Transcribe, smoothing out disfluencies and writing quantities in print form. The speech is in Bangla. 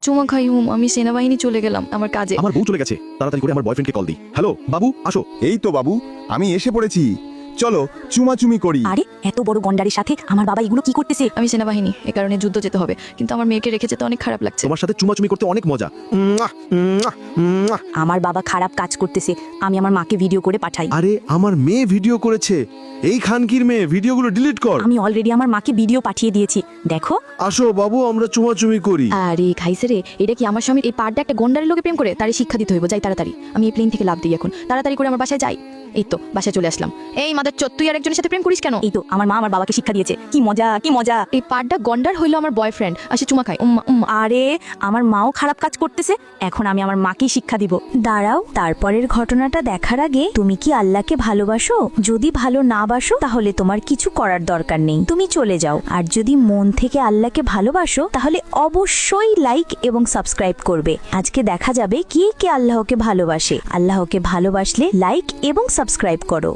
চুমা খাই আমি সেনাবাহিনী চলে গেলাম আমার কাজে। আমার বউ চলে গেছে, তাড়াতাড়ি করে আমার বয়ফ্রেন্ডকে কল দিই। হ্যালো বাবু, আসো। এই তো বাবু, আমি এসে পড়েছি, চলো চুমাচুমি করি। আরে এত বড় গন্ডারের সাথে আমার বাবা এগুলো কি করতেছে? আমি সেনাবাহিনী, এ কারণে যুদ্ধ যেতে হবে, কিন্তু আমার মেয়েকে রেখে যেতে অনেক খারাপ লাগছে। তোমার সাথে চুমাচুমি করতে অনেক মজা। মুয়া, মুয়া, মুয়া। আমার বাবা খারাপ কাজ করতেছে, আমি আমার মাকে ভিডিও করে পাঠাই। আরে আমার মেয়ে ভিডিও করেছে, এই খানকির মেয়ে, ভিডিওগুলো ডিলিট কর। আমি অলরেডি আমার মাকে ভিডিও পাঠিয়ে দিয়েছি, দেখো। আসো বাবু, আমরা চুমাচুমি করি। আরে খাইছে রে, এটা কি আমার স্বামীর এই পাড়টা একটা গন্ডারের লোকে প্রেম করে? তারে শিক্ষা দিতে হইব, যাই তাড়াতাড়ি। আমি এই প্লেন থেকে লাভ দিই এখন, তাড়াতাড়ি করে আমার বাসায় যাই। এই তো বাসায় চলে আসলাম। এই মাদার চোদ, তুই আর একজনের সাথে প্রেম করিস কেন? এই তো আমার মা আমার বাবাকে শিক্ষা দিয়েছে, কি মজা কি মজা। এই পাড়টা গন্ডার হইলো আমার বয়ফ্রেন্ড, আসে চুমা খাই। আরে আমার মাও খারাপ কাজ করতেছে, এখন আমি আমার মাকেই শিক্ষা দিব। দাঁড়াও, তারপরের ঘটনাটা দেখার আগে তুমি কি আল্লাহকে ভালোবাসো? যদি ভালো না বাসো তাহলে তোমার কিছু করার দরকার নেই, তুমি চলে যাও। আর যদি মন থেকে আল্লাহকে ভালোবাসো তাহলে অবশ্যই লাইক এবং সাবস্ক্রাইব করবে। আজকে দেখা যাবে কে কে আল্লাহকে ভালোবাসে। আল্লাহকে ভালোবাসলে লাইক এবং সাবস্ক্রাইব করো।